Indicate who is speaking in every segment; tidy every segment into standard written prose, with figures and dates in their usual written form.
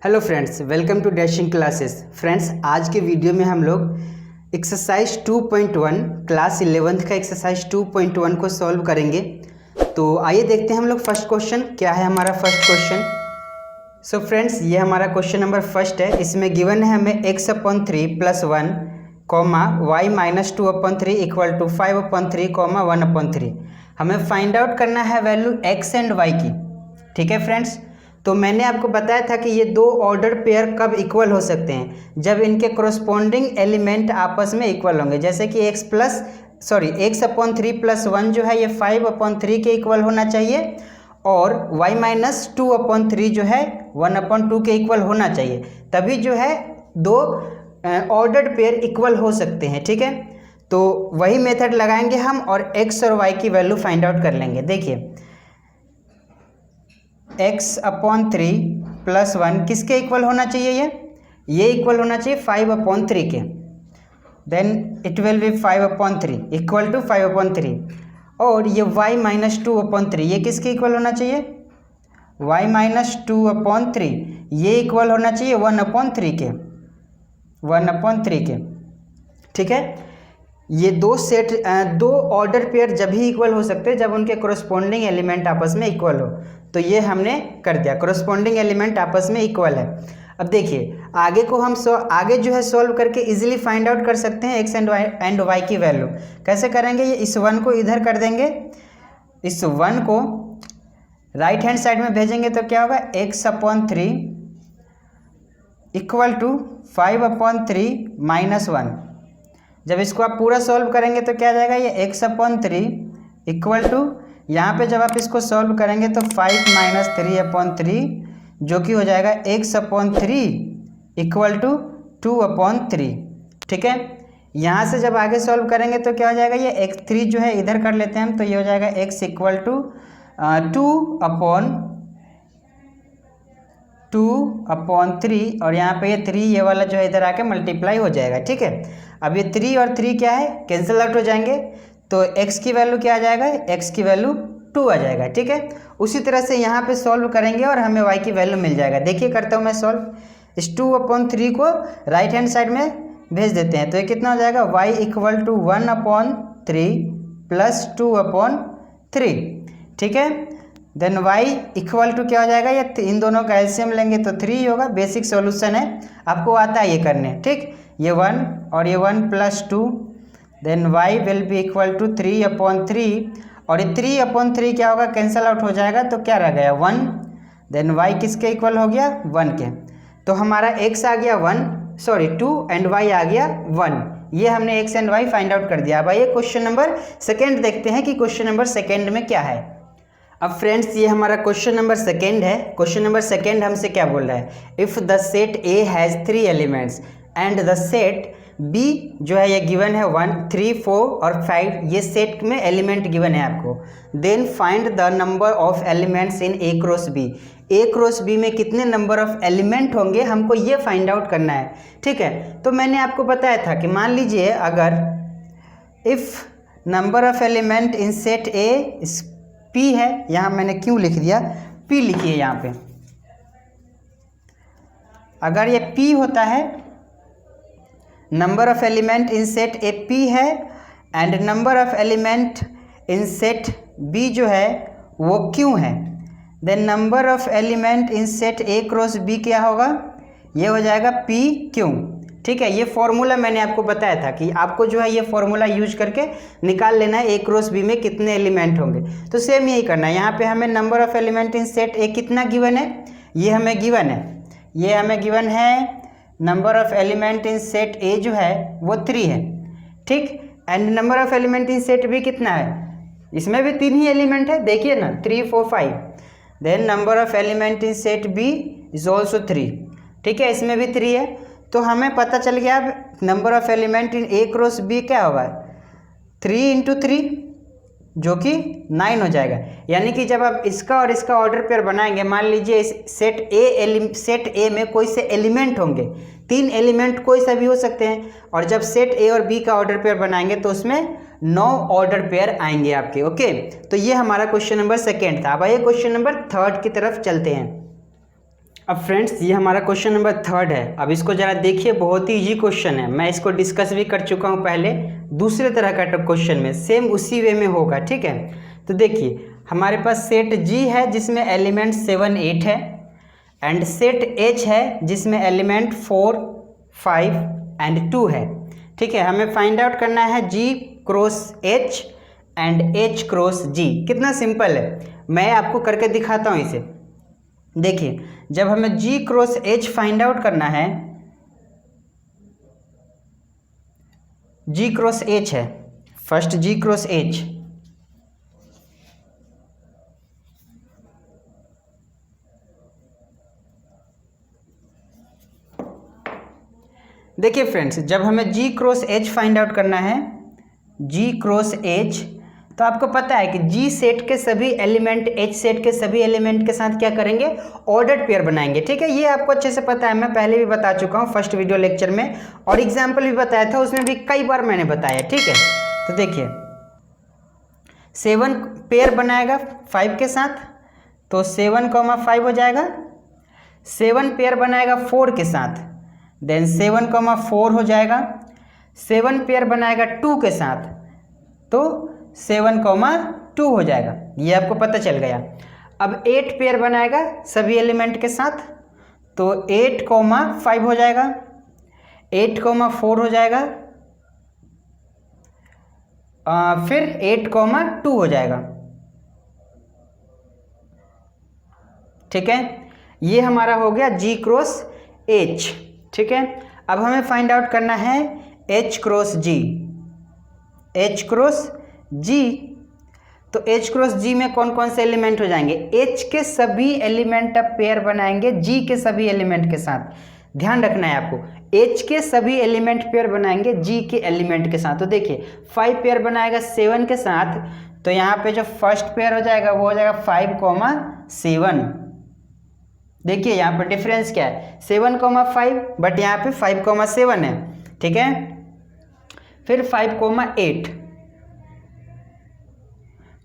Speaker 1: Hello friends, welcome to dashing classes. Friends, आज के video में हम लोग एक्सरसाइज 2.1 क्लास 11th का एक्सरसाइज 2.1 को सॉल्व करेंगे। तो आइए देखते हैं हम लोग फर्स्ट क्वेश्चन क्या है। हमारा फर्स्ट क्वेश्चन, सो फ्रेंड्स ये हमारा क्वेश्चन नंबर फर्स्ट है। इसमें गिवन है हमें x/3 + 1 comma y - 2/3 equal to 5/3 comma 1/3। हमें फाइंड आउट करना है वैल्यू x एंड y की। ठीक है फ्रेंड्स, तो मैंने आपको बताया था कि ये दो ऑर्डर पेयर कब इक्वल हो सकते हैं, जब इनके कोरस्पॉन्डिंग एलिमेंट आपस में इक्वल होंगे। जैसे कि x/3 + 1 जो है ये 5/3 के इक्वल होना चाहिए और y - 2/3 जो है 1/2 के इक्वल होना चाहिए, तभी जो है दो ऑर्डर्ड पेयर इक्वल हो सकते हैं। ठीक है, तो वही मेथड लगाएंगे हम और x और y की वैल्यू फाइंड आउट कर लेंगे। देखिए x/3 + 1 किसके इक्वल होना चाहिए, ये इक्वल होना चाहिए 5/3 के। Then it will be 5/3 equal to 5/3। और ये y - 2/3 ये किसके इक्वल होना चाहिए, y - 2/3 ये इक्वल होना चाहिए 1/3 के, 1/3 के। ठीक है, ये दो ऑर्डर पेयर जब ही इक्वल हो सकते हैं जब उनके कोरस्पॉन्डिंग एलिमेंट आपस में इक्वल हो। तो ये हमने कर दिया, कोरस्पॉन्डिंग एलिमेंट आपस में इक्वल है। अब देखिए आगे को हम आगे जो है सॉल्व करके इजीली फाइंड आउट कर सकते हैं x एंड y की वैल्यू। कैसे करेंगे, ये इस 1 को इधर कर देंगे, इस 1 को राइट हैंड साइड में भेजेंगे तो क्या होगा, x/3 इक्वल टू 5/3 - 1। जब इसको आप पूरा सॉल्व करेंगे तो क्या आ जाएगा, ये x/3 इक्वल टू, यहाँ पे जब आप इसको सॉल्व करेंगे तो 5 - 3/3 जो कि हो जाएगा x/3 इक्वल टू 2/3। ठीक है, यहाँ से जब आगे सॉल्व करेंगे तो क्या हो जाएगा, ये x3 जो है इधर कर लेते हैं हम, तो ये हो जाएगा x इक्वल टू 2/3 और यहाँ पे ये 3 ये वाला जो है इधर आके मल्टीप्लाई हो जाएगा। ठीक है, अब ये 3 और 3 क्या है, कैंसिल आउट हो जाएंगे, तो x की वैल्यू क्या आ जाएगा, x की वैल्यू 2 आ जाएगा। ठीक है, उसी तरह से यहाँ पे सॉल्व करेंगे और हमें y की वैल्यू मिल जाएगा। देखिए करता हूँ मैं सॉल्व, इस 2/3 को राइट हैंड साइड में भेज देते हैं, तो ये कितना हो जाएगा, y इक्वल टू 1/3 + 2/3। ठीक है, देन y इक्वल टू क्या हो जाएगा, ये इन दोनों का एलसीएम लेंगे तो 3 होगा। बेसिक सॉल्यूशन है, आपको आता है ये करने। ठीक, ये 1 और ये 1 + 2, then y will be equal to 3/3 और ये 3/3 क्या होगा, कैंसल आउट हो जाएगा, तो क्या रह गया 1। देन y किसके इक्वल हो गया, 1 के। तो हमारा x आ गया 2 एंड y आ गया 1। ये हमने x and y find out कर दिया। अब आइए क्वेश्चन नंबर सेकेंड देखते हैं कि क्वेश्चन नंबर सेकेंड में क्या है। अब फ्रेंड्स ये हमारा क्वेश्चन नंबर सेकेंड है। क्वेश्चन नंबर सेकेंड हमसे क्या बोल रहा है, if the set A has 3 elements and the set B जो है ये गिवन है 1, 3, 4 और 5, ये सेट में एलिमेंट गिवन है आपको। Then find the number of elements in A cross B। A cross B में कितने नंबर ऑफ एलिमेंट होंगे, हमको ये फाइंड आउट करना है। ठीक है, तो मैंने आपको बताया था कि मान लीजिए अगर if number of element in set A P है, यहाँ मैंने क्यों लिख दिया, P लिखिए यहाँ पे। अगर ये P होता है, number of element in set A P है and number of element in set B जो है वो Q है, then number of element in set A cross B क्या होगा, ये हो जाएगा PQ। ठीक है, ये फॉर्मूला मैंने आपको बताया था कि आपको जो है ये फॉर्मूला यूज करके निकाल लेना है A क्रॉस B में कितने एलिमेंट होंगे। तो सेम यही करना है, यहाँ पे हमें number of element in set A कितना गिवन है, ये हमें गिवन है, ये हमें गिवन है number of element in set A जो है वो 3 है। ठीक, and number of element in set B कितना है, इसमें भी 3 ही एलिमेंट है, देखिए ना 3, 4, 5। Then number of element in set B is also 3। ठीक है, इसमें भी 3 है, तो हमें पता चल गया अब number of element in A cross B क्या होगा, 3 × 3 जो कि 9 हो जाएगा। यानी कि जब आप इसका और इसका ऑर्डर पेयर बनाएंगे, मान लीजिए इस सेट A में कोई से एलिमेंट होंगे, 3 एलिमेंट कोई सा भी हो सकते हैं, और जब सेट A और B का ऑर्डर पेयर बनाएंगे तो उसमें 9 ऑर्डर पेयर आएंगे आपके। ओके, तो ये हमारा क्वेश्चन नंबर सेकेंड था। अब आइए क्वेश्चन नंबर थर्ड की तरफ चलते हैं। अब फ्रेंड्स ये हमारा क्वेश्चन नंबर 3 है। अब इसको ज़रा देखिए, बहुत ही इजी क्वेश्चन है। मैं इसको डिस्कस भी कर चुका हूँ पहले दूसरे तरह का क्वेश्चन में, सेम उसी वे में होगा, ठीक है। तो देखिए हमारे पास सेट जी है जिसमें एलिमेंट 7 8 है, एंड सेट एच है जिसमें एलिमेंट 4 5 एंड 2 है, ठीक है। हमें फाइंड आउट करना है G cross H and H cross G. कितना सिंपल है, मैं आपको करके दिखाता हूँ इसे। देखिए जब हमें जी क्रॉस एच फाइंड आउट करना है, जी क्रॉस एच है, फर्स्ट जी क्रॉस एच, देखिए फ्रेंड्स जब हमें जी क्रॉस एच फाइंड आउट करना है, जी क्रॉस एच, तो आपको पता है कि जी सेट के सभी एलिमेंट एच सेट के सभी एलिमेंट के साथ क्या करेंगे, ऑर्डर्ड पेयर बनाएंगे, ठीक है। ये आपको अच्छे से पता है, मैं पहले भी बता चुका हूँ फर्स्ट वीडियो लेक्चर में, और एग्जाम्पल भी बताया था, उसमें भी कई बार मैंने बताया, ठीक है। तो देखिए 7 पेयर बनाएगा 5 के साथ, तो 7,5 हो जाएगा। 7 पेयर बनाएगा 4 के साथ, देन 7,4 हो जाएगा। 7 पेयर बनाएगा 2 के साथ, तो 7,2 हो जाएगा। ये आपको पता चल गया। अब 8 पेयर बनाएगा सभी एलिमेंट के साथ, तो 8,5 हो जाएगा, 8,4 हो जाएगा, फिर 8,2 हो जाएगा, ठीक है। ये हमारा हो गया जी क्रॉस एच, ठीक है। अब हमें फाइंड आउट करना है एच क्रॉस जी, एच क्रॉस जी। तो एच क्रॉस जी में कौन कौन से एलिमेंट हो जाएंगे, एच के सभी एलिमेंट अब पेयर बनाएंगे जी के सभी एलिमेंट के साथ। ध्यान रखना है आपको, एच के सभी एलिमेंट पेयर बनाएंगे जी के एलिमेंट के साथ। तो देखिए 5 पेयर बनाएगा 7 के साथ, तो यहाँ पे जो फर्स्ट पेयर हो जाएगा वो हो जाएगा 5,7। देखिए यहाँ पर डिफरेंस क्या है, 7,5 बट यहाँ पे 5,7 है, ठीक है। फिर 5,8,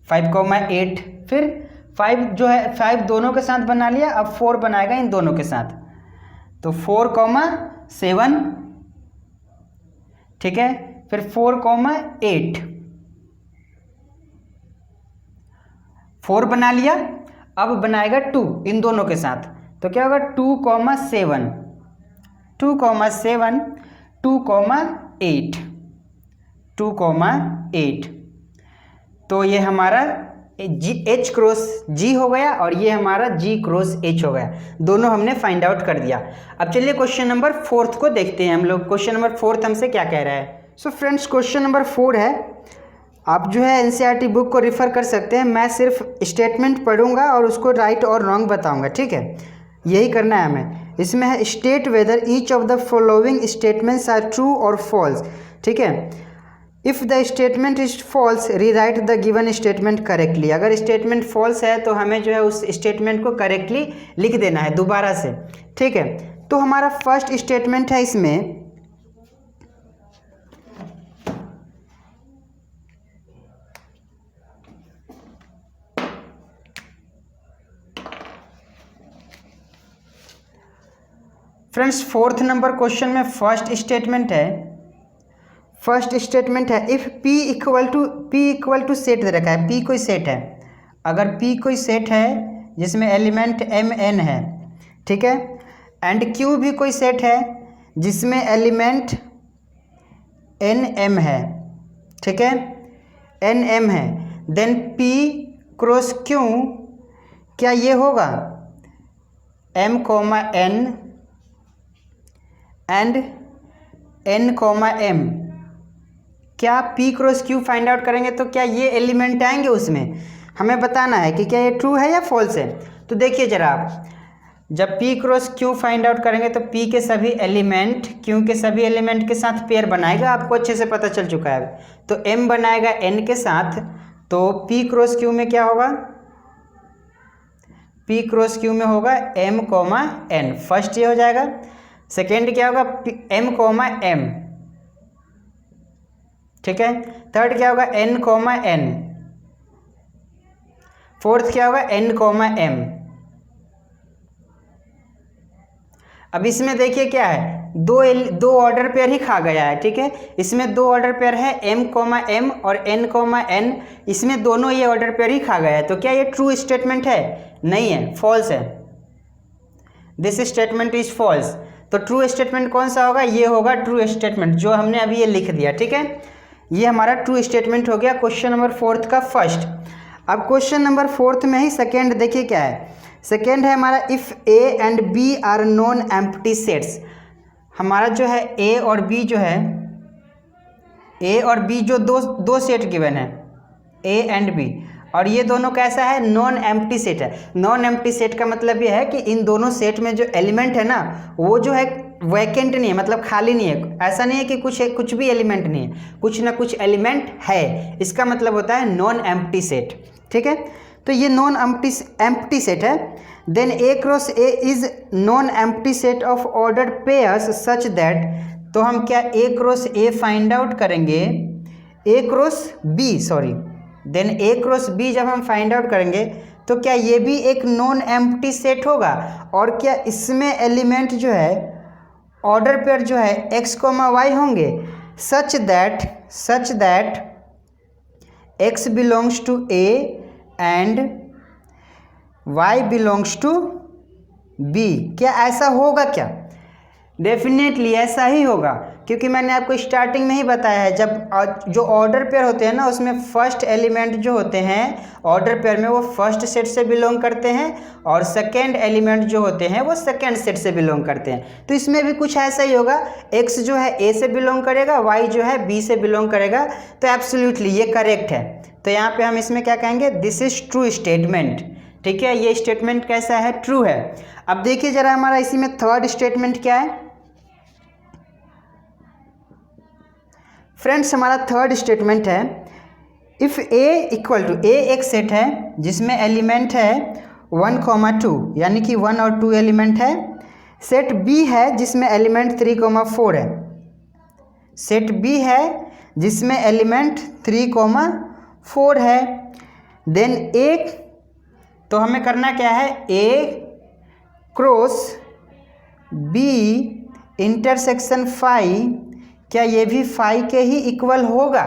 Speaker 1: 5,8, फिर 5 जो है 5 दोनों के साथ बना लिया, अब 4 बनाएगा इन दोनों के साथ, तो 4,7, ठीक है। फिर 4,8, 4 बना लिया, अब बनाएगा 2 इन दोनों के साथ, तो क्या होगा 2,7, 2,7, 2,8, 2,8। तो ये हमारा जी एच क्रॉस जी हो गया और ये हमारा जी क्रॉस एच हो गया, दोनों हमने फाइंड आउट कर दिया। अब चलिए क्वेश्चन नंबर 4 को देखते हैं हम लोग। क्वेश्चन नंबर 4 हमसे क्या कह रहा है। सो फ्रेंड्स क्वेश्चन नंबर 4 है, आप जो है एनसीईआरटी बुक को रिफ़र कर सकते हैं। मैं सिर्फ स्टेटमेंट पढ़ूंगा और उसको राइट और रॉन्ग बताऊंगा, ठीक है। यही करना है हमें। इसमें है state whether each of the following statements are true और फॉल्स, ठीक है। If the statement is false rewrite the given statement correctly. अगर स्टेटमेंट फॉल्स है तो हमें जो है उस स्टेटमेंट को करेक्टली लिख देना है दोबारा से, ठीक है। तो हमारा फर्स्ट स्टेटमेंट है इसमें, फ्रेंड्स 4th नंबर क्वेश्चन में फर्स्ट स्टेटमेंट है, फर्स्ट स्टेटमेंट है if p equal to set दे रखा है, p कोई सेट है। अगर p कोई सेट है जिसमें एलिमेंट mn है, ठीक है, एंड q भी कोई सेट है जिसमें एलिमेंट nm है, ठीक है, nm है, देन p क्रॉस q क्या ये होगा m, n and n, m। क्या p cross q find out करेंगे तो क्या ये एलिमेंट आएंगे उसमें, हमें बताना है कि क्या ये ट्रू है या फॉल्स है। तो देखिए जरा आप, जब p cross q find out करेंगे तो p के सभी एलिमेंट q के सभी एलिमेंट के साथ पेयर बनाएगा, आपको अच्छे से पता चल चुका है। तो m बनाएगा n के साथ, तो p क्रॉस q में क्या होगा, p क्रॉस q में होगा m, n। फर्स्ट ये हो जाएगा। सेकेंड क्या होगा m, m, ठीक है। थर्ड क्या होगा n, n। फोर्थ क्या होगा n, m। अब इसमें देखिए क्या है, दो ऑर्डर पेयर ही खा गया है, ठीक है। इसमें दो ऑर्डर पेयर है m, m और n, n, इसमें दोनों ये ऑर्डर पेयर ही खा गया है। तो क्या ये ट्रू स्टेटमेंट है? नहीं है, फॉल्स है। This statement is false. तो ट्रू स्टेटमेंट कौन सा होगा? ये होगा ट्रू स्टेटमेंट जो हमने अभी ये लिख दिया, ठीक है। ये हमारा ट्रू स्टेटमेंट हो गया क्वेश्चन नंबर 4 का फर्स्ट। अब क्वेश्चन नंबर 4 में ही सेकेंड देखिए क्या है। सेकेंड है हमारा if A and B are non empty sets. हमारा जो है ए और बी जो है, ए और बी जो दो सेट गिवन है, ए एंड बी, और ये दोनों कैसा है? नॉन एम्प्टी सेट है। नॉन एम्प्टी सेट का मतलब ये है कि इन दोनों सेट में जो एलिमेंट है ना, वो जो है वैकेंट नहीं है, मतलब खाली नहीं है। ऐसा नहीं है कि कुछ भी एलिमेंट नहीं है, कुछ ना कुछ एलिमेंट है। इसका मतलब होता है नॉन एम्प्टी सेट, ठीक है। तो ये नॉन एम्प्टी सेट है। Then A cross A is non empty set of ordered pairs such that, तो हम क्या A cross A find out करेंगे, A cross B, sorry, then A cross B जब हम फाइंड आउट करेंगे तो क्या ये भी एक नॉन एम्प्टी सेट होगा? और क्या इसमें एलिमेंट जो है, ऑर्डर पेयर जो है x, y होंगे such that x belongs to a and y belongs to b। क्या ऐसा होगा क्या? डेफिनेटली ऐसा ही होगा, क्योंकि मैंने आपको स्टार्टिंग में ही बताया है, जब जो ऑर्डर पेयर होते हैं ना, उसमें फर्स्ट एलिमेंट जो होते हैं ऑर्डर पेयर में वो फर्स्ट सेट से बिलोंग करते हैं, और सेकेंड एलिमेंट जो होते हैं वो सेकेंड सेट से बिलोंग करते हैं। तो इसमें भी कुछ ऐसा ही होगा, एक्स जो है ए से बिलोंग करेगा, वाई जो है बी से बिलोंग करेगा। तो एब्सोल्युटली ये करेक्ट है। तो यहाँ पे हम इसमें क्या कहेंगे? दिस इज ट्रू स्टेटमेंट, ठीक है। ये स्टेटमेंट कैसा है? ट्रू है। अब देखिए जरा हमारा इसी में थर्ड स्टेटमेंट क्या है फ्रेंड्स। हमारा थर्ड स्टेटमेंट है इफ़ ए इक्वल टू, ए एक सेट है जिसमें एलिमेंट है 1, 2, यानी कि 1 और 2 एलिमेंट है। सेट बी है जिसमें एलिमेंट 3, 4 है। सेट बी है जिसमें एलिमेंट 3, 4 है। देन एक, तो हमें करना क्या है? ए क्रॉस बी इंटरसेक्शन फाई, क्या ये भी फाई के ही इक्वल होगा?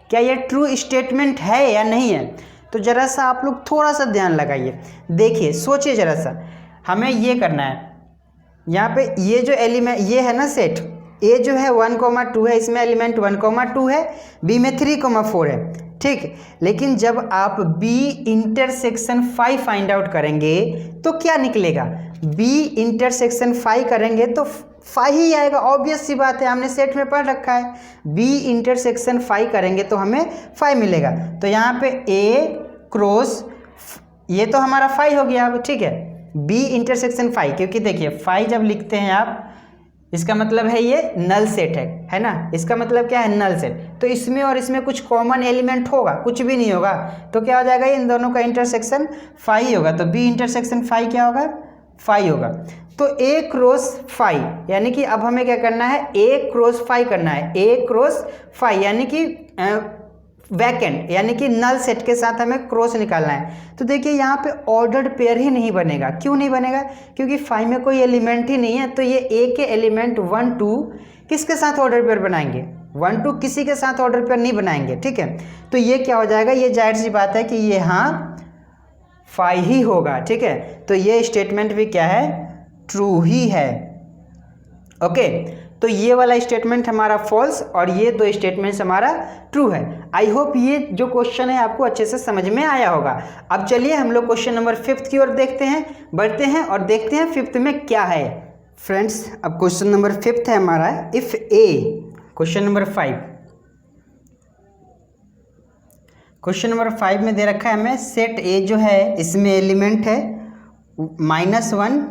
Speaker 1: क्या ये ट्रू स्टेटमेंट है या नहीं है? तो ज़रा सा आप लोग थोड़ा सा ध्यान लगाइए, देखिए, सोचिए ज़रा सा। हमें ये करना है, यहाँ पे ये जो एलिमेंट ये है ना सेट, ए जो है 1, 2 है, इसमें एलिमेंट 1, 2 है, बी में 3, 4 है, ठीक। लेकिन जब आप B intersection phi find out करेंगे तो क्या निकलेगा? बी इंटरसेक्शन फाई करेंगे तो फाई ही आएगा, ऑब्वियस सी बात है, हमने सेट में पढ़ रखा है। बी इंटरसेक्शन फाई करेंगे तो हमें फाई मिलेगा। तो यहाँ पे ए क्रॉस, ये तो हमारा फाई हो गया अब, ठीक है। बी इंटरसेक्शन फाई, क्योंकि देखिए फाई जब लिखते हैं आप, इसका मतलब है ये नल सेट है ना। इसका मतलब क्या है? Null set. तो इसमें और इसमें कुछ कॉमन एलिमेंट होगा? कुछ भी नहीं होगा। तो क्या हो जाएगा? इन दोनों का इंटरसेक्शन फाई होगा। तो बी इंटरसेक्शन फाई क्या होगा? फाई होगा। तो ए क्रॉस फाई, यानी कि अब हमें क्या करना है? ए क्रॉस फाई करना है। ए क्रॉस फाई यानी कि वैकेंट, यानी कि नल सेट के साथ हमें क्रॉस निकालना है। तो देखिए यहाँ पे ऑर्डर्ड पेयर ही नहीं बनेगा। क्यों नहीं बनेगा? क्योंकि फाई में कोई एलिमेंट ही नहीं है। तो ये ए के एलिमेंट 1, 2 किसके साथ ऑर्डर पेयर बनाएंगे? 1, 2 किसी के साथ ऑर्डर पेयर नहीं बनाएंगे, ठीक है। तो ये क्या हो जाएगा? ये जाहिर सी बात है कि ये हाँ फाई ही होगा, ठीक है। तो ये स्टेटमेंट भी क्या है? ट्रू ही है। ओके, तो ये वाला स्टेटमेंट हमारा फॉल्स और ये दो स्टेटमेंट्स हमारा ट्रू है। आई होप ये जो क्वेश्चन है आपको अच्छे से समझ में आया होगा। अब चलिए हम लोग क्वेश्चन नंबर 5 की ओर देखते हैं, बढ़ते हैं और देखते हैं 5 में क्या है। फ्रेंड्स, अब क्वेश्चन नंबर 5 है हमारा if A, question number 5। Question number 5 में दे रखा है हमें सेट ए जो है इसमें एलिमेंट है -1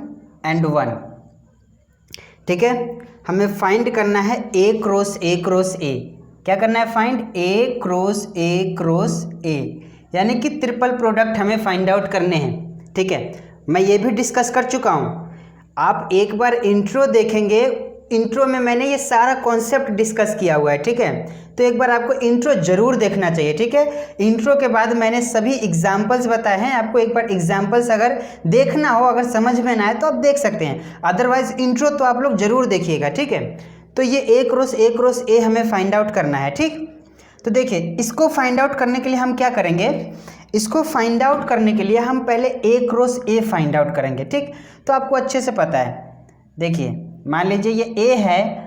Speaker 1: एंड 1, ठीक है। हमें फाइंड करना है ए क्रॉस ए क्रॉस ए। क्या करना है? फाइंड ए क्रॉस ए, यानी कि ट्रिपल प्रोडक्ट हमें फाइंड आउट करने हैं, ठीक है। मैं ये भी डिस्कस कर चुका हूँ, आप एक बार इंट्रो देखेंगे, इंट्रो में मैंने ये सारा कॉन्सेप्ट डिस्कस किया हुआ है, ठीक है। तो एक बार आपको इंट्रो जरूर देखना चाहिए, ठीक है। इंट्रो के बाद मैंने सभी एग्जाम्पल्स बताए हैं, आपको एक बार एग्जाम्पल्स अगर देखना हो, अगर समझ में ना आए तो आप देख सकते हैं, अदरवाइज इंट्रो तो आप लोग जरूर देखिएगा, ठीक है। तो ये ए क्रॉस ए हमें फाइंड आउट करना है, ठीक। तो देखिए इसको फाइंड आउट करने के लिए हम क्या करेंगे, इसको फाइंड आउट करने के लिए हम पहले ए क्रॉस ए फाइंड आउट करेंगे, ठीक। तो आपको अच्छे से पता है, देखिए मान लीजिए ये ए है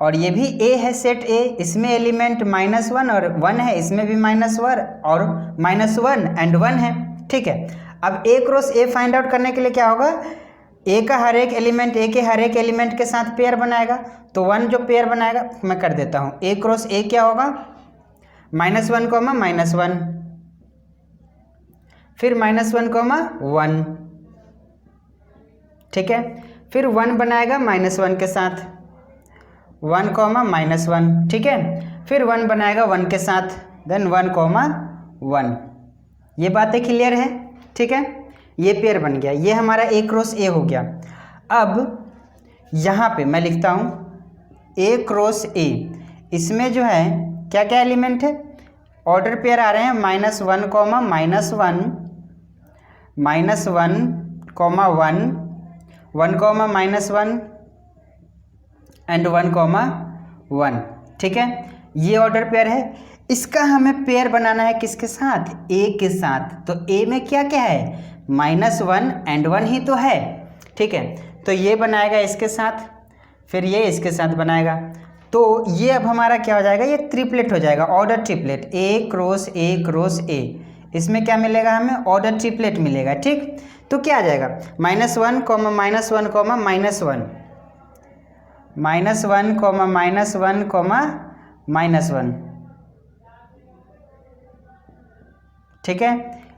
Speaker 1: और ये भी ए है, सेट ए, इसमें एलिमेंट -1 और 1 है, इसमें भी -1 और -1 एंड 1 है, ठीक है। अब ए क्रॉस ए फाइंड आउट करने के लिए क्या होगा, ए का हर एक एलिमेंट ए के हर एक एलिमेंट के साथ पेयर बनाएगा, तो 1 जो पेयर बनाएगा मैं कर देता हूँ, ए क्रॉस ए क्या होगा, -1, -1, फिर -1, 1, ठीक है। फिर 1 बनाएगा -1 के साथ, 1, -1, ठीक है। फिर 1 बनाएगा 1 के साथ, देन 1, 1। ये बातें क्लियर है, ठीक है। ये पेयर बन गया, ये हमारा ए क्रॉस ए हो गया। अब यहाँ पे मैं लिखता हूँ ए क्रॉस ए, इसमें जो है क्या क्या एलिमेंट है, ऑर्डर पेयर आ रहे हैं -1, -1, -1, -1, 1, -1 एंड 1, 1, ठीक है। ये ऑर्डर पेयर है, इसका हमें पेयर बनाना है किसके साथ, ए के साथ। तो ए में क्या क्या है, -1 एंड 1 ही तो है, ठीक है। तो ये बनाएगा इसके साथ, फिर ये इसके साथ बनाएगा, तो ये अब हमारा क्या हो जाएगा, ये ट्रिपलेट हो जाएगा, ऑर्डर ट्रिपलेट, ए क्रॉस ए। इसमें क्या मिलेगा हमें, ऑर्डर ट्रिपलेट मिलेगा, ठीक। तो क्या आ जाएगा, -1, -1, -1, ठीक है।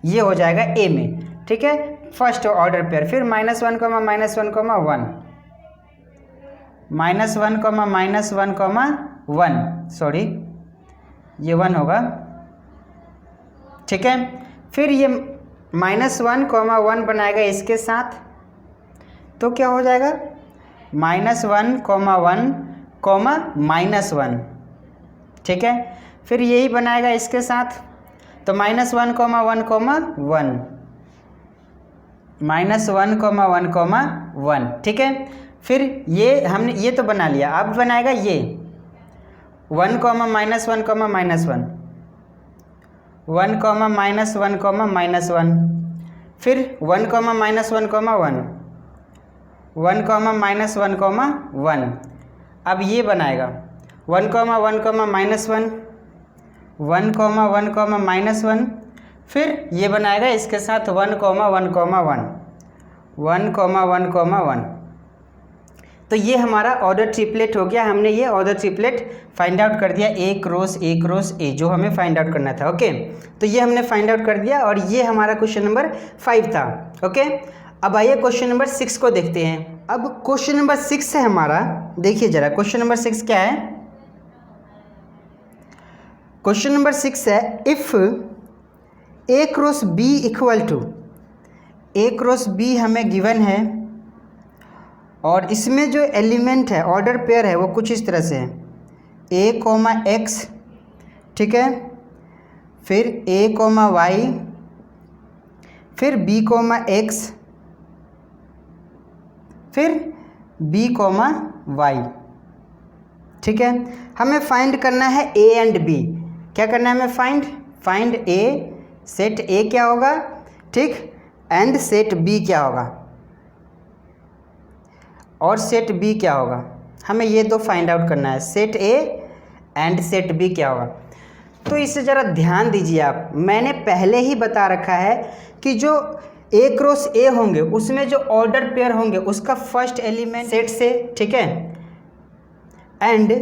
Speaker 1: ये हो जाएगा ए में, ठीक है, फर्स्ट ऑर्डर पेयर। फिर -1, -1, -1, सॉरी ये 1 होगा, ठीक है। फिर ये -1, 1 बनाएगा इसके साथ, तो क्या हो जाएगा, -1, 1, -1, ठीक है। फिर यही बनाएगा इसके साथ, तो -1, 1, 1, -1, 1, ठीक है। फिर ये हमने ये तो बना लिया, अब बनाएगा ये 1, -1, -1, 1, -1, फिर 1, -1, 1, 1, अब ये बनाएगा 1, -1, -1, 1, फिर ये बनाएगा इसके साथ 1, 1, 1। तो ये हमारा ऑर्डर ट्रिपलेट हो गया, हमने ये ऑर्डर ट्रिपलेट फाइंड आउट कर दिया, ए क्रॉस ए जो हमें फाइंड आउट करना था, ओके। तो ये हमने फाइंड आउट कर दिया और ये हमारा क्वेश्चन नंबर 5 था, ओके। अब आइए क्वेश्चन नंबर 6 को देखते हैं। अब क्वेश्चन नंबर 6 है हमारा, देखिए जरा क्वेश्चन नंबर 6 क्या है। क्वेश्चन नंबर 6 है, if A cross B equal to, A cross B हमें गिवन है और इसमें जो एलिमेंट है, ऑर्डर पेयर है, वो कुछ इस तरह से है, a, x, ठीक है, फिर a, y, फिर b, x, फिर b, y, ठीक है। हमें फाइंड करना है a एंड b, क्या करना है हमें, फाइंड a, सेट a क्या होगा, ठीक, एंड सेट b क्या होगा, और सेट बी क्या होगा, हमें ये दो फाइंड आउट करना है, set A and set B क्या होगा। तो इसे ज़रा ध्यान दीजिए आप, मैंने पहले ही बता रखा है कि जो ए क्रॉस ए होंगे उसमें जो ऑर्डर पेयर होंगे उसका फर्स्ट एलिमेंट सेट से, ठीक है, एंड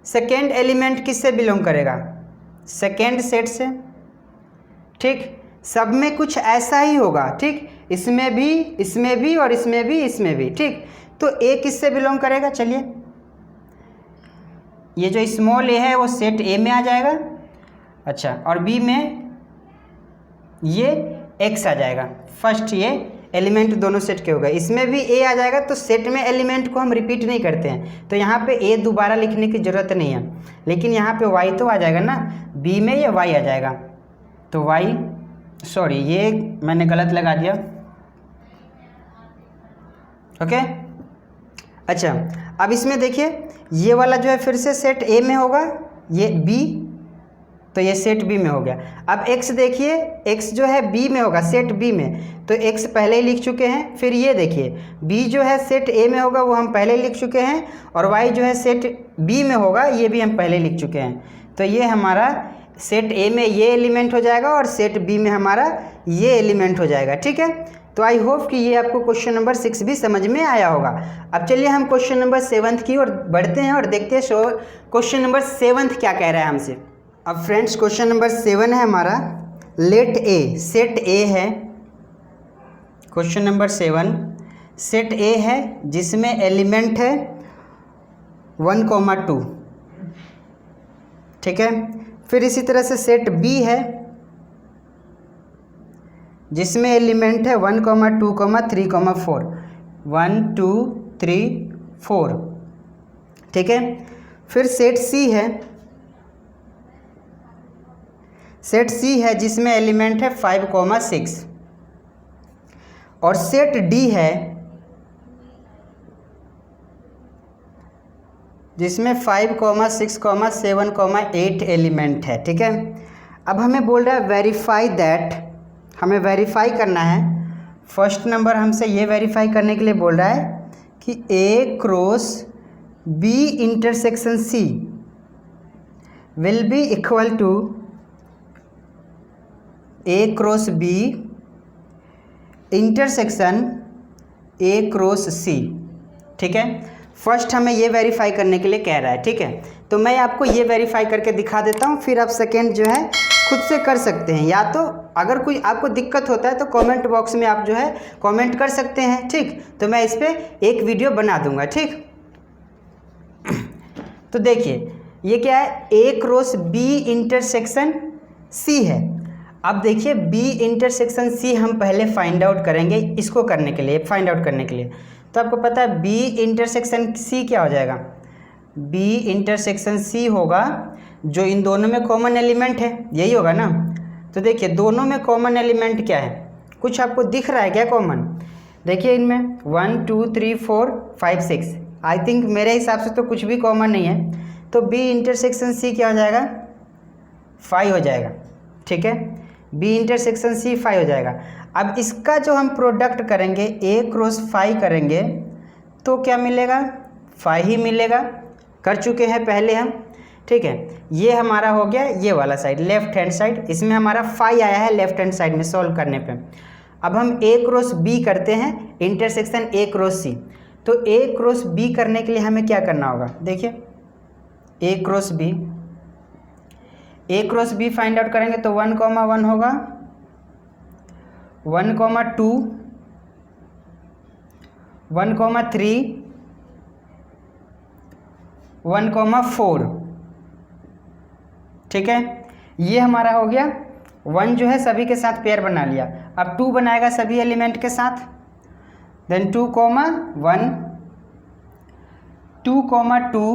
Speaker 1: सेकेंड एलिमेंट किससे बिलोंग करेगा, सेकेंड सेट से, ठीक। सब में कुछ ऐसा ही होगा, ठीक, इसमें भी और इसमें भी, ठीक। तो ए किससे बिलोंग करेगा, चलिए ये जो स्मॉल ए है वो सेट ए में आ जाएगा, अच्छा, और बी में ये एक्स आ जाएगा, फर्स्ट ये एलिमेंट दोनों सेट के हो गए। इसमें भी ए आ जाएगा, तो सेट में एलिमेंट को हम रिपीट नहीं करते हैं, तो यहाँ पे ए दोबारा लिखने की ज़रूरत नहीं है। लेकिन यहाँ पे वाई तो आ जाएगा ना, बी में या वाई आ जाएगा, तो वाई, सॉरी ये मैंने गलत लगा दिया। ओके, अच्छा अब इसमें देखिए ये वाला जो है फिर से सेट ए में होगा, ये बी, तो ये सेट बी में हो गया। अब x देखिए, x जो है बी में होगा, सेट बी में, तो x पहले ही लिख चुके हैं। फिर ये देखिए b जो है सेट a में होगा, वो हम पहले ही लिख चुके हैं, और y जो है सेट b में होगा, ये भी हम पहले लिख चुके हैं। तो ये हमारा सेट a में ये एलिमेंट हो जाएगा और सेट b में हमारा ये एलिमेंट हो जाएगा। ठीक है, तो आई होप कि ये आपको क्वेश्चन नंबर 6 भी समझ में आया होगा। अब चलिए हम क्वेश्चन नंबर 7 की ओर बढ़ते हैं और देखते हैं क्वेश्चन नंबर 7 क्या कह रहा है हमसे। अब फ्रेंड्स क्वेश्चन नंबर 7 है हमारा, लेट ए, सेट ए है। क्वेश्चन नंबर 7 सेट ए है जिसमें एलिमेंट है 1, 2। ठीक है, फिर इसी तरह से सेट बी है जिसमें एलिमेंट है 1, 2, 3, 4, 1, 2, 3, 4। ठीक है, फिर सेट सी है, सेट सी है जिसमें एलिमेंट है 5, 6, और सेट डी है जिसमें 5, 6, 7, 8 एलिमेंट है। ठीक है, अब हमें बोल रहा है वेरीफाई दैट, हमें वेरीफाई करना है। फर्स्ट नंबर हमसे ये वेरीफाई करने के लिए बोल रहा है कि A cross B intersection C will be equal to A cross B intersection A cross C. ठीक है, फर्स्ट हमें ये वेरीफाई करने के लिए कह रहा है। ठीक है, तो मैं आपको ये वेरीफाई करके दिखा देता हूँ, फिर आप सेकेंड जो है खुद से कर सकते हैं, या तो अगर कोई आपको दिक्कत होता है तो कमेंट बॉक्स में आप जो है कमेंट कर सकते हैं। ठीक, तो मैं इस पर एक वीडियो बना दूंगा। ठीक, तो देखिए ये क्या है, ए क्रॉस बी इंटरसेक्शन सी है। अब देखिए बी इंटरसेक्शन सी हम पहले फाइंड आउट करेंगे, इसको करने के लिए, फाइंड आउट करने के लिए। तो आपको पता है बी इंटरसेक्शन सी क्या हो जाएगा, बी इंटरसेक्शन सी होगा जो इन दोनों में कॉमन एलिमेंट है, यही होगा ना। तो देखिए दोनों में कॉमन एलिमेंट क्या है, कुछ आपको दिख रहा है क्या कॉमन? देखिए इनमें 1, 2, 3, 4, 5, 6, आई थिंक मेरे हिसाब से तो कुछ भी कॉमन नहीं है। तो बी इंटरसेक्शन सी क्या हो जाएगा, 5 हो जाएगा। ठीक है, बी इंटरसेक्शन सी 5 हो जाएगा। अब इसका जो हम प्रोडक्ट करेंगे ए क्रॉस 5 करेंगे तो क्या मिलेगा, 5 ही मिलेगा, कर चुके हैं पहले हम। ठीक है, ये हमारा हो गया ये वाला साइड, लेफ्ट हैंड साइड, इसमें हमारा 5 आया है लेफ्ट हैंड साइड में सॉल्व करने पे। अब हम ए क्रॉस बी करते हैं, इंटरसेक्शन ए क्रॉस सी। तो ए क्रॉस बी करने के लिए हमें क्या करना होगा, देखिए ए क्रॉस बी, ए क्रॉस बी फाइंड आउट करेंगे तो 1, 1 होगा, 1, 2, 1, 3, 1, 4। ठीक है, ये हमारा हो गया। 1 जो है सभी के साथ पेयर बना लिया, अब 2 बनाएगा सभी एलिमेंट के साथ, देन 2, 1, 2, 2।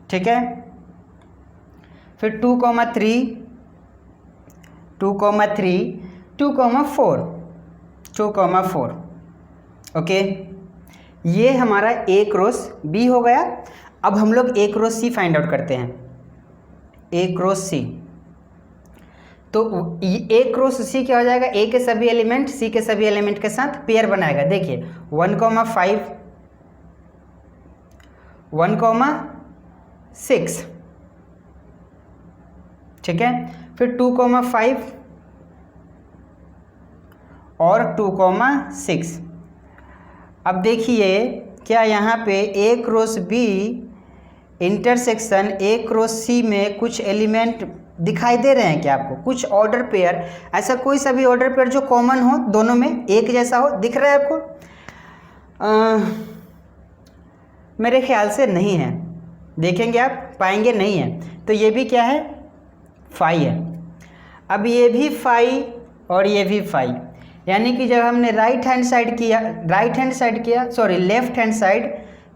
Speaker 1: ठीक है, फिर 2, 3, 2, 3, 2, 4, 2, 4। ओके, ये हमारा ए क्रॉस बी हो गया। अब हम लोग ए क्रॉस सी फाइंड आउट करते हैं, ए क्रॉस सी। तो ए क्रॉस सी क्या हो जाएगा, ए के सभी एलिमेंट सी के सभी एलिमेंट के साथ पेयर बनाएगा। देखिए 1, 5, 1, 6। ठीक है, फिर 2, 5 और 2, 6। अब देखिए क्या यहाँ पे A cross B intersection A cross C में कुछ एलिमेंट दिखाई दे रहे हैं क्या आपको, कुछ ऑर्डर पेयर, ऐसा कोई सा भी ऑर्डर पेयर जो कॉमन हो, दोनों में एक जैसा हो, दिख रहा है आपको? मेरे ख्याल से नहीं है, देखेंगे आप पाएंगे नहीं है। तो ये भी क्या है, 5 है। अब ये भी 5 और ये भी 5, यानी कि जब हमने लेफ्ट हैंड साइड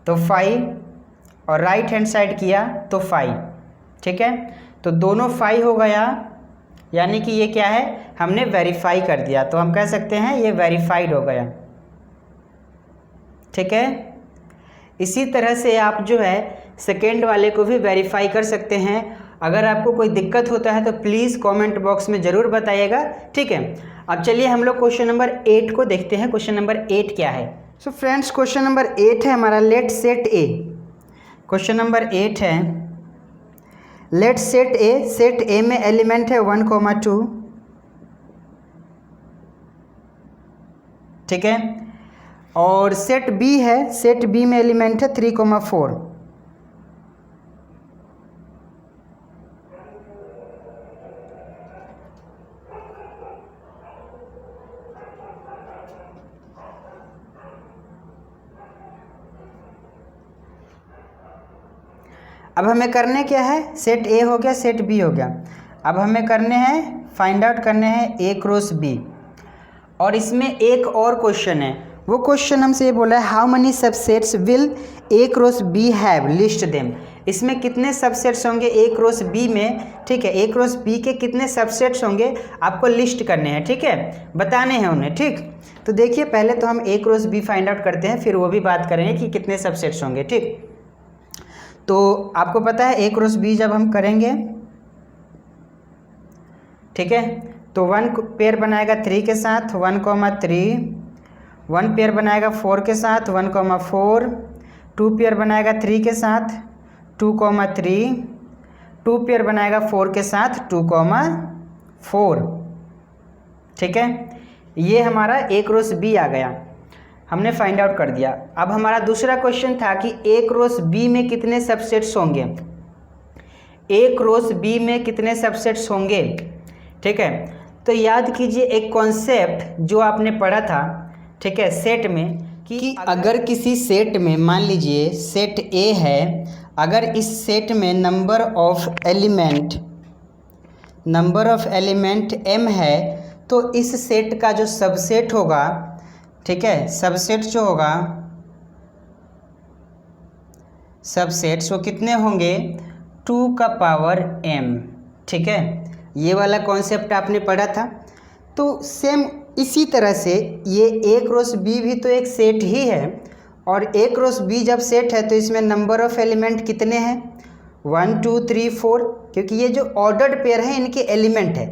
Speaker 1: तो 5 और राइट हैंड साइड किया तो 5, ठीक है। तो दोनों 5 हो गया, यानी कि ये क्या है, हमने वेरीफाई कर दिया, तो हम कह सकते हैं ये वेरीफाइड हो गया, ठीक है। इसी तरह से आप जो है सेकेंड वाले को भी वेरीफाई कर सकते हैं। अगर आपको कोई दिक्कत होता है तो प्लीज़ कमेंट बॉक्स में ज़रूर बताइएगा, ठीक है। अब चलिए हम लोग क्वेश्चन नंबर 8 को देखते हैं। क्वेश्चन नंबर 8 क्या है? सो फ्रेंड्स, क्वेश्चन नंबर 8 है हमारा let set A. Question number 8 है लेट सेट ए में एलिमेंट है 1,2, ठीक है। और सेट बी है, सेट बी में एलिमेंट है 3,4। अब हमें करने क्या है, सेट ए हो गया, सेट बी हो गया। अब हमें करने हैं, फाइंड आउट करने हैं ए क्रॉस बी। और इसमें एक और क्वेश्चन है, वो क्वेश्चन हमसे ये बोला है how many subsets will A cross B have, list them. इसमें कितने सबसेट्स होंगे ए क्रॉस बी में, ठीक है। ए क्रॉस बी के कितने सबसेट्स होंगे आपको लिस्ट करने हैं, ठीक है, बताने हैं उन्हें, ठीक। तो देखिए पहले तो हम ए क्रॉस बी फाइंड आउट करते हैं, फिर वो भी बात करेंगे कि कितने सबसेट्स होंगे, ठीक। तो आपको पता है ए क्रॉस बी जब हम करेंगे, ठीक है, तो 1 पेयर बनाएगा 3 के साथ 1,3, 1 पेयर बनाएगा 4 के साथ 1,4, 2 पेयर बनाएगा 3 के साथ 2,3, 2 पेयर बनाएगा 4 के साथ 2,4, ठीक है। ये हमारा ए क्रॉस बी आ गया, हमने फाइंड आउट कर दिया। अब हमारा दूसरा क्वेश्चन था कि ए क्रॉस बी में कितने सबसेट्स होंगे, ए क्रॉस बी में कितने सबसेट्स होंगे, ठीक है। तो याद कीजिए एक कॉन्सेप्ट जो आपने पढ़ा था, ठीक है, सेट में, कि अगर किसी सेट में, मान लीजिए सेट ए है, अगर इस सेट में नंबर ऑफ एलिमेंट m है, तो इस सेट का जो सबसेट होगा, ठीक है, सबसेट जो होगा, सबसेट्स वो कितने होंगे 2 का पावर m, ठीक है। ये वाला कॉन्सेप्ट आपने पढ़ा था। तो सेम इसी तरह से ये ए क्रॉस बी भी तो एक सेट ही है, और ए क्रॉस बी जब सेट है तो इसमें नंबर ऑफ एलिमेंट कितने हैं 1 2 3 4, क्योंकि ये जो ऑर्डर्ड पेयर है इनके एलिमेंट है,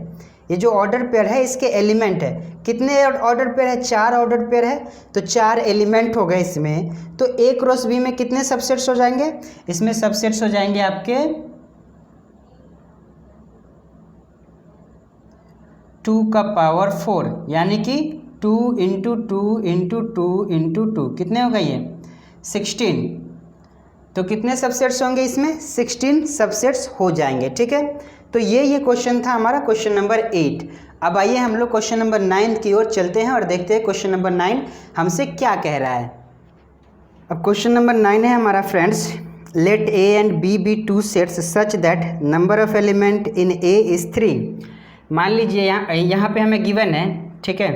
Speaker 1: ये जो ऑर्डर पेयर है इसके एलिमेंट है। कितने ऑर्डर पेयर है, 4 ऑर्डर पेयर है, तो 4 एलिमेंट हो गए इसमें। तो ए क्रॉस बी में कितने सबसेट्स हो जाएंगे, इसमें सबसेट्स हो जाएंगे आपके 2 का पावर 4, यानी कि 2 × 2 × 2 × 2 कितने हो गए ये 16। तो कितने सबसेट्स होंगे इसमें 16 सबसेट्स हो जाएंगे, ठीक है। तो ये क्वेश्चन था हमारा, क्वेश्चन नंबर 8। अब आइए हम लोग क्वेश्चन नंबर 9 की ओर चलते हैं और देखते हैं क्वेश्चन नंबर 9 हमसे क्या कह रहा है। अब क्वेश्चन नंबर 9 है हमारा friends, let A and B be 2 sets such that number of element in A is 3। मान लीजिए यहाँ पे हमें गिवन है, ठीक है,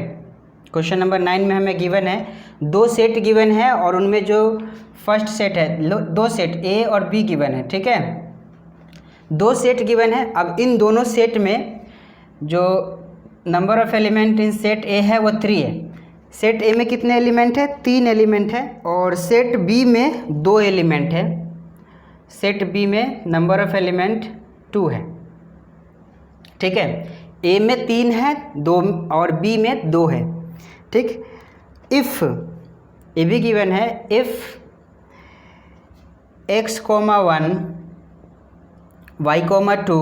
Speaker 1: क्वेश्चन नंबर 9 में हमें गिवन है 2 सेट गिवन है, और उनमें जो फर्स्ट सेट है 2 सेट ए और बी गिवन है, ठीक है, 2 सेट गिवन है। अब इन दोनों सेट में जो number of element in set ए है वो 3 है। सेट ए में कितने एलिमेंट है 3 एलिमेंट है, और सेट बी में 2 एलिमेंट है। सेट बी में नंबर ऑफ एलिमेंट 2 है, ठीक है। ए में 3 है 2 और बी में 2 है, ठीक। इफ़ ए भी गिवन है, इफ़ x, 1 y, 2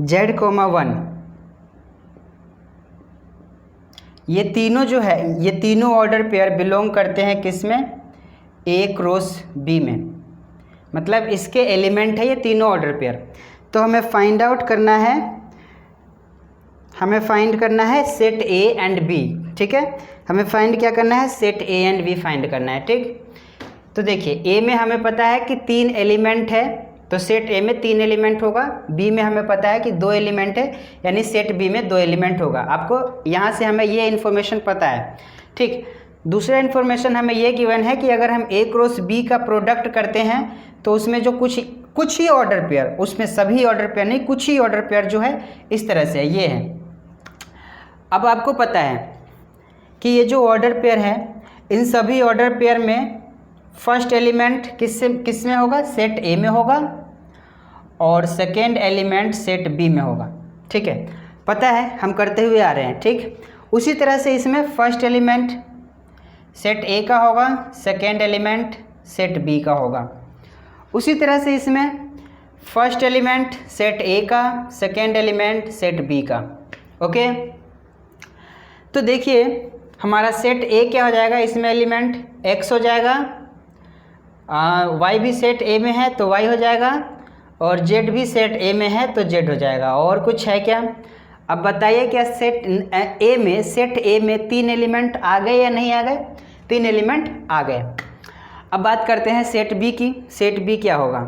Speaker 1: z, 1, ये तीनों जो है, ये तीनों ऑर्डर पेयर बिलोंग करते हैं किस में, ए क्रॉस बी में, मतलब इसके एलिमेंट है ये तीनों ऑर्डर पेयर। तो हमें फाइंड आउट करना है, हमें फाइंड करना है सेट ए एंड बी, ठीक है। हमें फाइंड क्या करना है, set A and B find करना है, ठीक। तो देखिए ए में हमें पता है कि 3 एलिमेंट है, तो सेट ए में 3 एलिमेंट होगा, बी में हमें पता है कि 2 एलिमेंट है, यानी सेट बी में 2 एलिमेंट होगा। आपको यहाँ से हमें ये इन्फॉर्मेशन पता है, ठीक। दूसरा इन्फॉर्मेशन हमें ये गिवन है कि अगर हम ए क्रॉस बी का प्रोडक्ट करते हैं तो उसमें जो कुछ ही ऑर्डर पेयर, उसमें सभी ऑर्डर पेयर नहीं, कुछ ही ऑर्डर पेयर जो है इस तरह से ये है। अब आपको पता है कि ये जो ऑर्डर पेयर है, इन सभी ऑर्डर पेयर में फर्स्ट एलिमेंट किस में होगा, सेट ए में होगा, और सेकेंड एलिमेंट सेट बी में होगा, ठीक है। पता है, हम करते हुए आ रहे हैं, ठीक। उसी तरह से इसमें फर्स्ट एलिमेंट सेट ए का होगा, सेकेंड एलिमेंट सेट बी का होगा। उसी तरह से इसमें फर्स्ट एलिमेंट सेट ए का, सेकेंड एलिमेंट सेट बी का, ओके। तो देखिए हमारा सेट ए क्या हो जाएगा, इसमें एलिमेंट एक्स हो जाएगा, वाई भी सेट ए में है तो वाई हो जाएगा, और जेड भी सेट ए में है तो जेड हो जाएगा। और कुछ है क्या? अब बताइए क्या सेट ए में 3 एलिमेंट आ गए या नहीं आ गए? 3 एलिमेंट आ गए। अब बात करते हैं सेट बी की। सेट बी क्या होगा?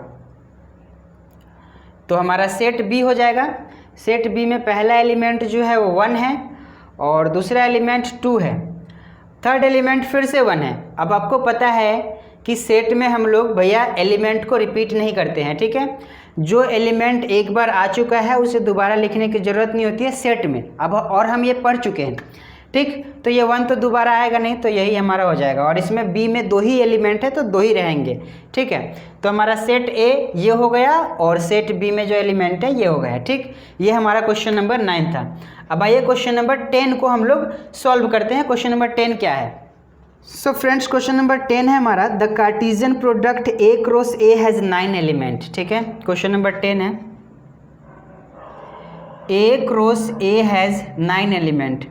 Speaker 1: तो हमारा सेट बी हो जाएगा। सेट बी में पहला एलिमेंट जो है वो 1 है और दूसरा एलिमेंट 2 है, थर्ड एलिमेंट फिर से 1 है। अब आपको पता है कि सेट में हम लोग भैया एलिमेंट को रिपीट नहीं करते हैं, ठीक है। जो एलिमेंट एक बार आ चुका है उसे दोबारा लिखने की ज़रूरत नहीं होती है सेट में। अब और हम ये पढ़ चुके हैं, ठीक। तो ये 1 तो दोबारा आएगा नहीं, तो यही हमारा हो जाएगा। और इसमें बी में 2 ही एलिमेंट है तो 2 ही रहेंगे, ठीक है। तो हमारा सेट ए ये हो गया और सेट बी में जो एलिमेंट है ये हो गया, ठीक। ये हमारा क्वेश्चन नंबर 9 था। अब आइए क्वेश्चन नंबर 10 को हम लोग सॉल्व करते हैं। क्वेश्चन नंबर 10 क्या है? सो फ्रेंड्स, क्वेश्चन नंबर 10 है हमारा, the Cartesian product A cross A has 9 element, ठीक है। क्वेश्चन नंबर 10 है ए क्रॉस ए हैज़ 9 एलिमेंट,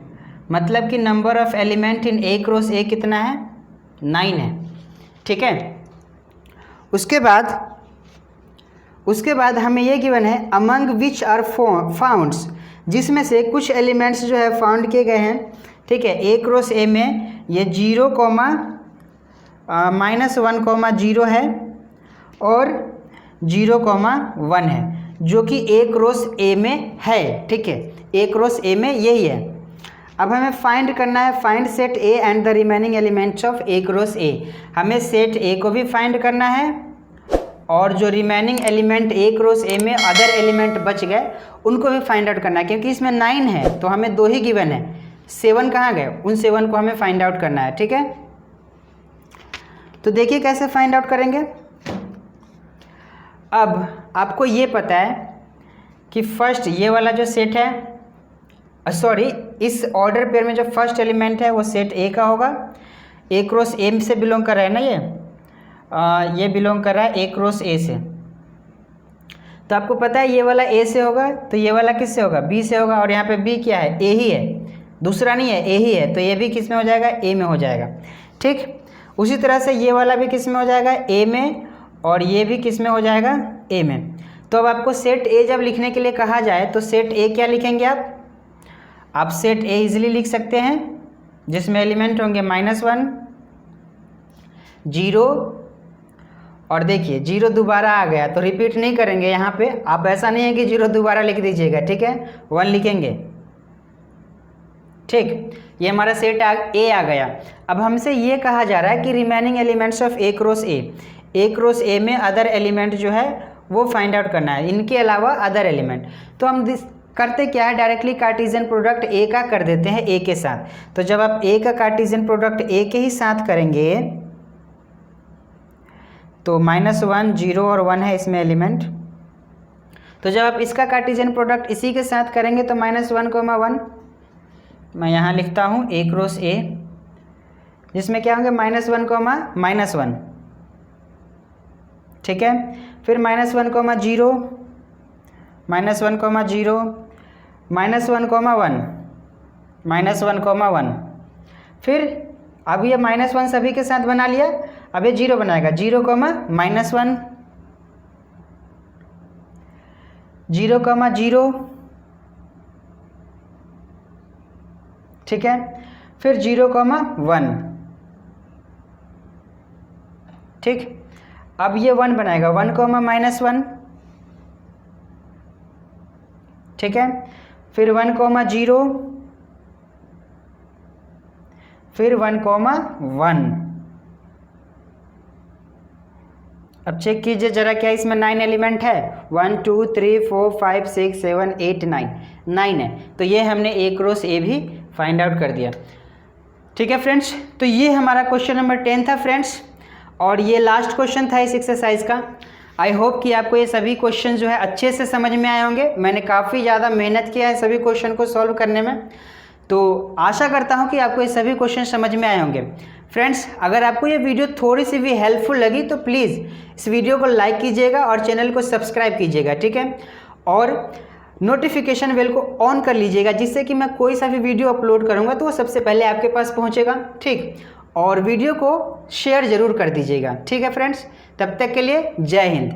Speaker 1: मतलब कि number of element in A cross ए कितना है? 9 है, ठीक है। उसके बाद हमें ये गिवन है अमंग विच आर फाउंड्स, जिसमें से कुछ एलिमेंट्स जो है फाउंड किए गए हैं, ठीक है। ए क्रॉस ए में ये 0, -1, 0 है और 0, 1 है, जो कि ए क्रॉस ए में है, ठीक है। ए क्रॉस ए में यही है। अब हमें फाइंड करना है, find set A and the remaining elements of A cross ए। हमें सेट ए को भी फाइंड करना है और जो रिमेनिंग एलिमेंट ए क्रॉस ए में अदर एलिमेंट बच गए उनको भी फाइंड आउट करना है, क्योंकि इसमें 9 है तो हमें 2 ही गिवन है। 7 कहाँ गए? उन 7 को हमें फाइंड आउट करना है, ठीक है। तो देखिए कैसे फाइंड आउट करेंगे। अब आपको ये पता है कि फर्स्ट ये वाला जो सेट है, इस ऑर्डर पेयर में जो फर्स्ट एलिमेंट है वो सेट ए का होगा। ए क्रॉस ए से बिलोंग कर रहा है ना, ये बिलोंग कर रहा है ए क्रॉस ए से। तो आपको पता है ये वाला ए से होगा तो ये वाला किससे होगा? बी से होगा। और यहाँ पे बी क्या है? ए ही है, दूसरा नहीं है, ए ही है। तो ये भी किस में हो जाएगा? ए में हो जाएगा, ठीक। उसी तरह से ये वाला भी किस में हो जाएगा? ए में, और ये भी किस में हो जाएगा? ए में। तो अब आपको सेट ए जब लिखने के लिए कहा जाए तो सेट ए क्या लिखेंगे आप सेट ए इजीली लिख सकते हैं, जिसमें एलिमेंट होंगे -1, 0, और देखिए 0 दोबारा आ गया तो रिपीट नहीं करेंगे यहाँ पे। आप ऐसा नहीं है कि 0 दोबारा लिख दीजिएगा, ठीक है, 1 लिखेंगे, ठीक। ये हमारा सेट ए आ गया। अब हमसे ये कहा जा रहा है कि remaining elements of A cross ए में अदर एलिमेंट जो है वो फाइंड आउट करना है, इनके अलावा अदर एलिमेंट। तो हम करते क्या है, डायरेक्टली कार्टेशियन प्रोडक्ट ए का कर देते हैं ए के साथ। तो जब आप ए का कार्टेशियन प्रोडक्ट ए के ही साथ करेंगे तो -1, 0 और 1 है इसमें एलिमेंट। तो जब आप इसका कार्टेशियन प्रोडक्ट इसी के साथ करेंगे तो -1, 1 मैं यहाँ लिखता हूँ ए क्रॉस ए, जिसमें क्या होंगे? -1, -1, ठीक है। फिर -1, 0, -1, 0, -1, 1, फिर अब ये -1 सभी के साथ बना लिया। अब ये 0 बनाएगा, 0, -1, 0, 0, ठीक है। फिर 0, 1, ठीक। अब ये 1 बनाएगा, 1, -1, ठीक है। फिर 1,0, फिर 1,1। अब चेक कीजिए जरा, क्या इसमें 9 एलिमेंट है? 1 2 3 4 5 6 7 8 9 है। तो ये हमने एक रो से ए भी फाइंड आउट कर दिया। ठीक है फ्रेंड्स, तो ये हमारा क्वेश्चन नंबर 10 था फ्रेंड्स, और ये लास्ट क्वेश्चन था इस एक्सरसाइज का। आई होप कि आपको ये सभी क्वेश्चन जो है अच्छे से समझ में आए होंगे। मैंने काफ़ी ज़्यादा मेहनत किया है सभी क्वेश्चन को सॉल्व करने में, तो आशा करता हूँ कि आपको ये सभी क्वेश्चन समझ में आए होंगे। फ्रेंड्स, अगर आपको ये वीडियो थोड़ी सी भी हेल्पफुल लगी तो प्लीज़ इस वीडियो को लाइक कीजिएगा और चैनल को सब्सक्राइब कीजिएगा, ठीक है। और नोटिफिकेशन बेल को ऑन कर लीजिएगा, जिससे कि मैं कोई सा भी वीडियो अपलोड करूँगा तो वो सबसे पहले आपके पास पहुँचेगा, ठीक। और वीडियो को शेयर ज़रूर कर दीजिएगा, ठीक है फ्रेंड्स। तब तक के लिए जय हिंद।